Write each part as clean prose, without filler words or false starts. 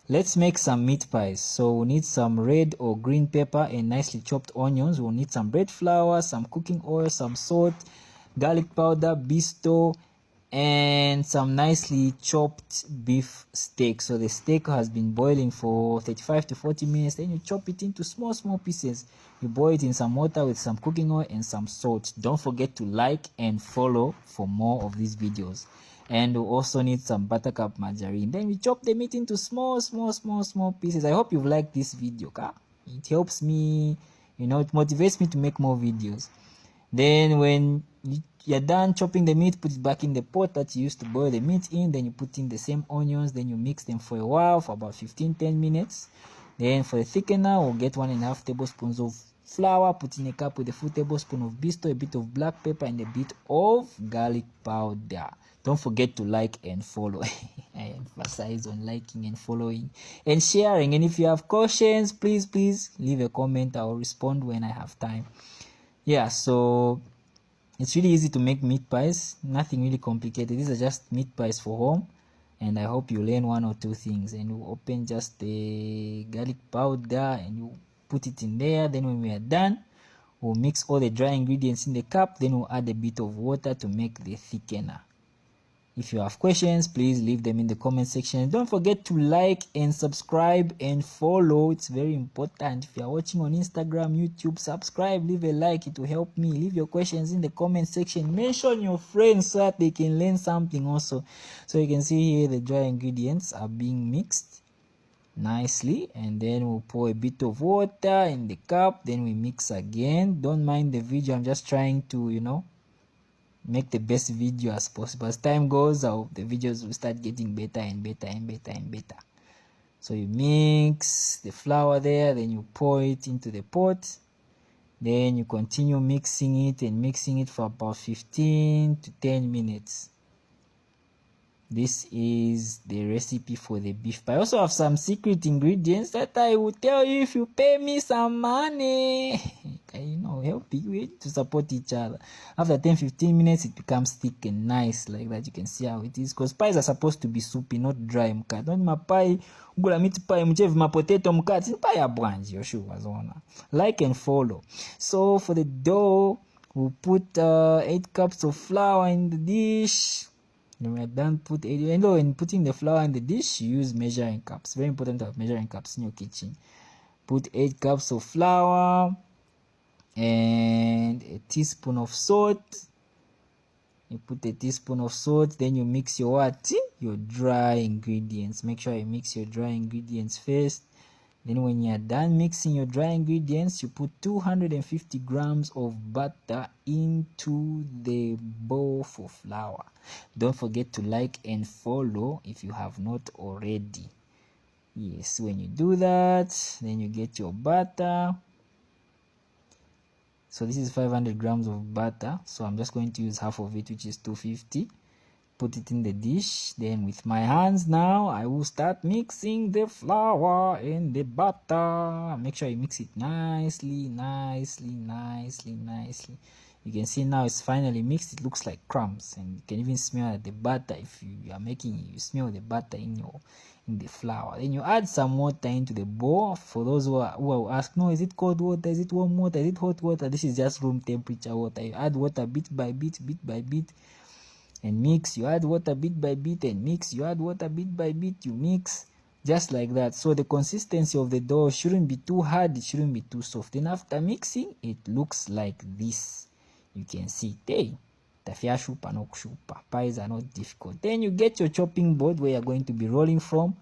Let's make some meat pies. So we'll need some red or green pepper and nicely chopped onions. We'll need some bread flour, some cooking oil, some salt, garlic powder, bisto, and some nicely chopped beef steak. So the steak has been boiling for 35 to 40 minutes. Then you chop it into small pieces. You boil it in some water with some cooking oil and some salt. Don't forget to like and follow for more of these videos. And we also need some buttercup margarine. Then we chop the meat into small pieces. I hope you've liked this video, okay? It helps me, it motivates me to make more videos. Then when you're done chopping the meat, put it back in the pot that you used to boil the meat in. Then you put in the same onions. Then you mix them for a while, for about 15-10 minutes. Then for the thickener, we'll get 1.5 tablespoons of flour, put in a cup with a full tablespoon of bisto, a bit of black pepper, and a bit of garlic powder. Don't forget to like and follow. I emphasize on liking and following and sharing. And if you have questions, please leave a comment. I'll respond when I have time. Yeah, so it's really easy to make meat pies. Nothing really complicated. These are just meat pies for home. And I hope you learn one or two things. And you open just the garlic powder and you put it in there. Then when we are done, we'll mix all the dry ingredients in the cup. Then we'll add a bit of water to make the thickener. If you have questions, please leave them in the comment section. Don't forget to like and subscribe and follow. It's very important. If you are watching on Instagram, YouTube, subscribe, leave a like. It will help me. Leave your questions in the comment section. Mention your friends so that they can learn something also. So you can see here the dry ingredients are being mixed nicely, and then we'll pour a bit of water in the cup. Then we mix again. Don't mind the video. I'm just trying to, make the best video as possible. As time goes, the videos will start getting better and better. So you mix the flour there, then you pour it into the pot. Then you continue mixing it for about 15 to 10 minutes. This is the recipe for the beef pie. I also have some secret ingredients that I will tell you if you pay me some money. Help you to support each other. After 10-15 minutes, it becomes thick and nice like that. You can see how it is, because pies are supposed to be soupy, not dry. Not my pie, ugula meat pie, mchev my potato mkati, pie a branch, like and follow. So for the dough, we'll put 8 cups of flour in the dish. When we're done, when putting the flour in the dish, use measuring cups. Very important to have measuring cups in your kitchen. Put 8 cups of flour and a teaspoon of salt. You put a teaspoon of salt, then you mix your dry ingredients. Make sure you mix your dry ingredients first. Then when you're done mixing your dry ingredients, you put 250 grams of butter into the bowl for flour. Don't forget to like and follow if you have not already. Yes, when you do that, then you get your butter. So this is 500 grams of butter. So I'm just going to use half of it, which is 250. Put it in the dish. Then with my hands now, I will start mixing the flour and the butter. Make sure you mix it nicely. You can see now it's finally mixed. It looks like crumbs, and you can even smell the butter. If you are making it, you smell the butter in the flour. Then you add some water into the bowl. For those who will ask, no, is it cold water, is it warm water, is it hot water? This is just room temperature water. You add water bit by bit and mix. You add water bit by bit and mix. You add water bit by bit, you mix, just like that. So the consistency of the dough shouldn't be too hard, it shouldn't be too soft. Then after mixing, it looks like this. You can see it. Pies are not difficult. Then you get your chopping board where you're going to be rolling from.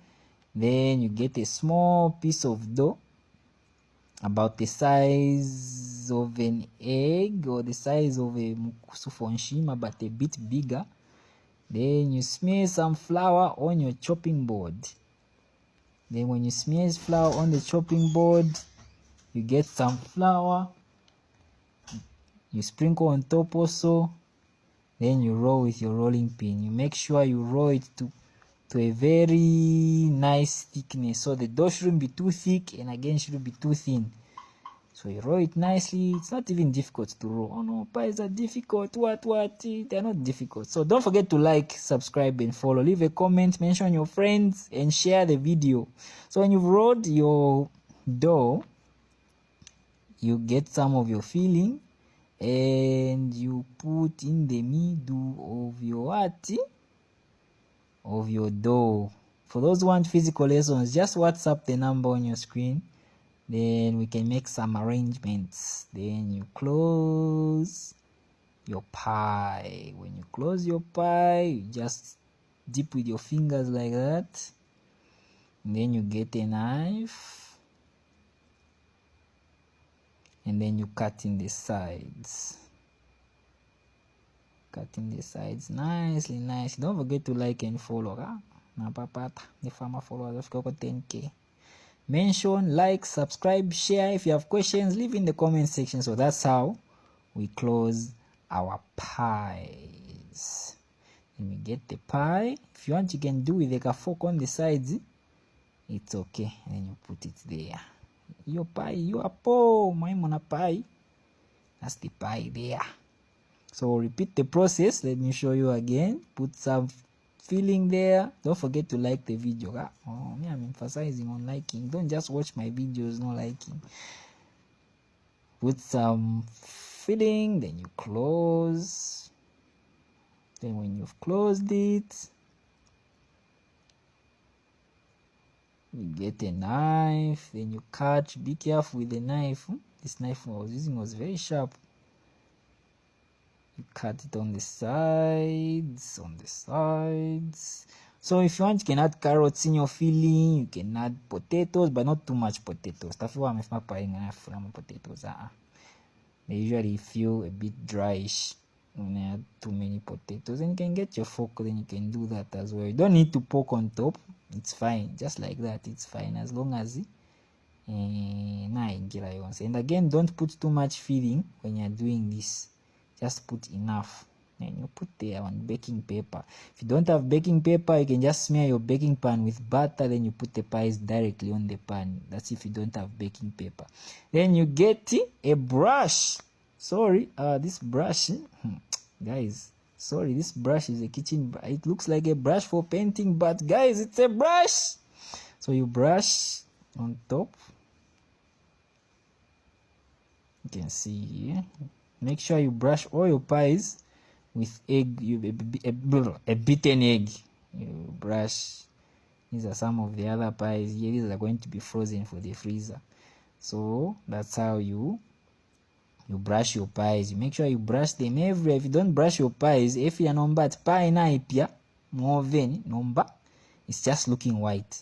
Then you get a small piece of dough about the size of an egg or the size of a mukusufonshima, but a bit bigger. Then you smear some flour on your chopping board. Then when you smear flour on the chopping board, you get some flour, you sprinkle on top also. Then you roll with your rolling pin. You make sure you roll it to a very nice thickness. So the dough shouldn't be too thick, and again shouldn't be too thin. So you roll it nicely. It's not even difficult to roll. Oh no, pies are difficult. What? They're not difficult. So don't forget to like, subscribe, and follow. Leave a comment, mention your friends, and share the video. So when you've rolled your dough, you get some of your filling, and you put in the middle of your dough. For those who want physical lessons, just WhatsApp the number on your screen. Then we can make some arrangements. Then you close your pie. When you close your pie, you just dip with your fingers like that. And then you get a knife. And then you cut in the sides. Cutting the sides nicely. Don't forget to like and follow. Napapata, the farmer followers of Coco 10K. Mention, like, subscribe, share. If you have questions, leave in the comment section. So that's how we close our pies. Then we get the pie. If you want, you can do with like a fork on the sides. It's okay. And then you put it there. Your pie, your po, my mona pie. That's the pie there. So repeat the process. Let me show you again. Put some filling there. Don't forget to like the video. Oh, me, I'm emphasizing on liking. Don't just watch my videos, no liking. Put some filling, then you close. Then when you've closed it, you get a knife. Then you cut. Be careful with the knife. This knife I was using was very sharp. You cut it on the sides, So if you want, you can add carrots in your filling. You can add potatoes, but not too much potatoes. Potatoes. They usually feel a bit dryish when you add too many potatoes. And you can get your fork, then you can do that as well. You don't need to poke on top. It's fine. Just like that, it's fine. As long as and again, don't put too much filling when you're doing this. Just put enough, and you put there on baking paper. If you don't have baking paper, you can just smear your baking pan with butter, then you put the pies directly on the pan. That's if you don't have baking paper. Then you get a brush. This brush, guys, this brush is a kitchen brush. It looks like a brush for painting, but guys, it's a brush. So you brush on top. You can see here. Make sure you brush all your pies with egg, a beaten egg. You brush. These are some of the other pies here. These are going to be frozen for the freezer. So that's how you brush your pies. You make sure you brush them everywhere. If you don't brush your pies, if you are not pie na ipia more than number, it's just looking white.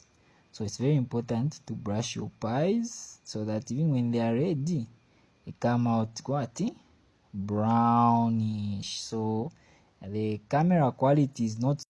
So it's very important to brush your pies so that even when they are ready, they come out brownish. So the camera quality is not